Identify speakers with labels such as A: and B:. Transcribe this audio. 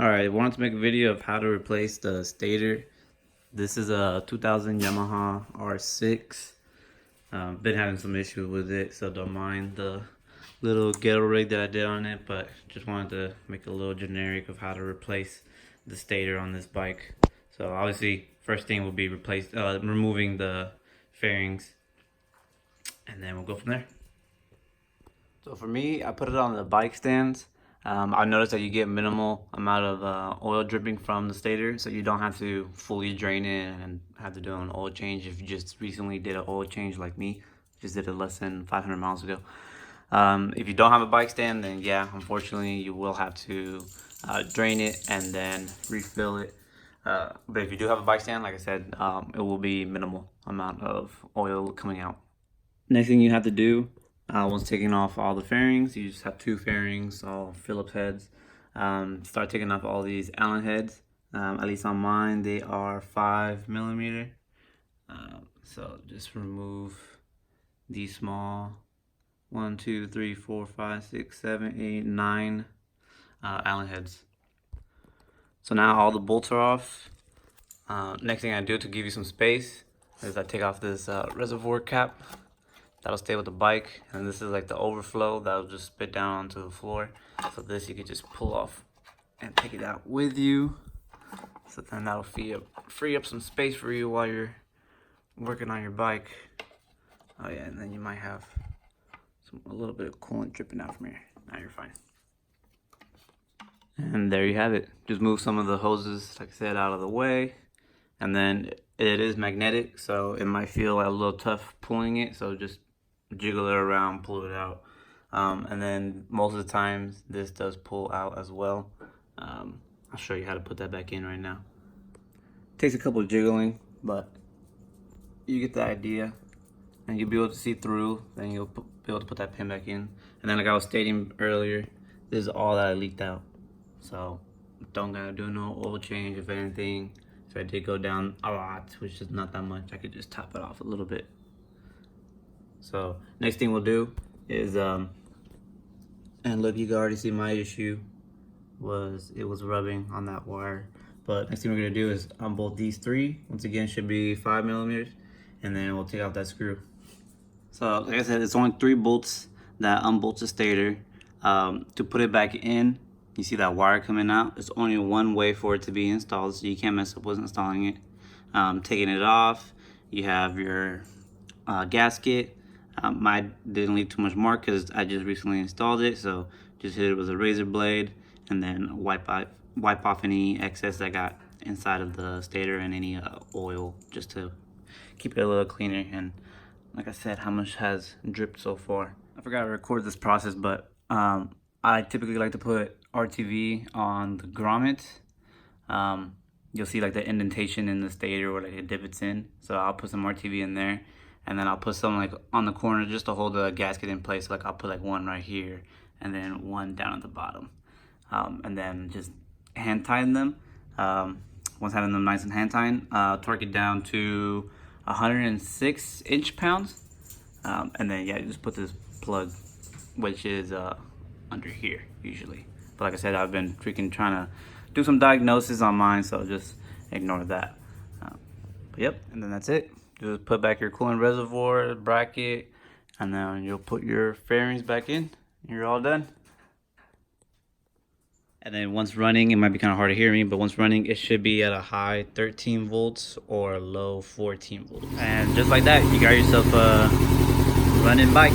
A: Alright, I wanted to make a video of how to replace the stator. This is a 2000 Yamaha R6. Been having some issues with it, so don't mind the little ghetto rig that I did on it, but just wanted to make a little generic of how to replace the stator on this bike. So obviously, first thing will be removing the fairings, and then we'll go from there. So for me, I put it on the bike stands. I noticed that you get minimal amount of oil dripping from the stator, so you don't have to fully drain it and have to do an oil change if you just recently did an oil change like me. Just did it less than 500 miles ago. If you don't have a bike stand, then yeah, unfortunately you will have to drain it and then refill it. But if you do have a bike stand, like I said, it will be minimal amount of oil coming out. Next thing you have to do, once taking off all the fairings, you just have two fairings, all Phillips heads. Start taking off all these Allen heads. At least on mine, they are 5mm. So just remove these small 1, 2, 3, 4, 5, 6, 7, 8, 9 Allen heads. So now all the bolts are off. Next thing I do to give you some space is I take off this reservoir cap. That'll stay with the bike, and this is like the overflow that'll just spit down onto the floor. So this you can just pull off and take it out with you. So then that'll free up some space for you while you're working on your bike. Oh yeah, and then you might have a little bit of coolant dripping out from here. Now you're fine. And there you have it. Just move some of the hoses, like I said, out of the way. And then it is magnetic, so it might feel a little tough pulling it. So just jiggle it around, pull it out. And then most of the times this does pull out as well. I'll show you how to put that back in right now. Takes a couple of jiggling, but you get the idea. And you'll be able to see through, then you'll be able to put that pin back in. And then like I was stating earlier, this is all that I leaked out. So don't gotta do no oil change. If anything, if I did go down a lot, which is not that much, I could just top it off a little bit. So next thing we'll do is, and look, you can already see my issue it was rubbing on that wire. But next thing we're gonna do is unbolt these three. Once again, should be 5mm, and then we'll take off that screw. So like I said, it's only 3 bolts that unbolts the stator. To put it back in, you see that wire coming out. There's only one way for it to be installed, so you can't mess up with installing it. Taking it off, you have your gasket. Mine didn't leave too much mark because I just recently installed it, so just hit it with a razor blade and then wipe off any excess that got inside of the stator and any oil, just to keep it a little cleaner. And like I said, how much has dripped so far. I forgot to record this process, but I typically like to put RTV on the grommet. You'll see like the indentation in the stator where like it divots in. So I'll put some RTV in there, and then I'll put some like on the corner just to hold the gasket in place. Like I'll put like one right here and then one down at the bottom. And then just hand tighten them. Once having them nice and hand tightened, torque it down to 106 inch-pounds. And then yeah, you just put this plug, which is under here usually. But like I said, I've been freaking trying to do some diagnosis on mine, so just ignore that. But yep, and then that's it. Just put back your coolant reservoir bracket, and then you'll put your fairings back in, and you're all done. And then once running, it might be kind of hard to hear me, but once running, it should be at a high 13 volts or low 14 volts. And just like that, you got yourself a running bike.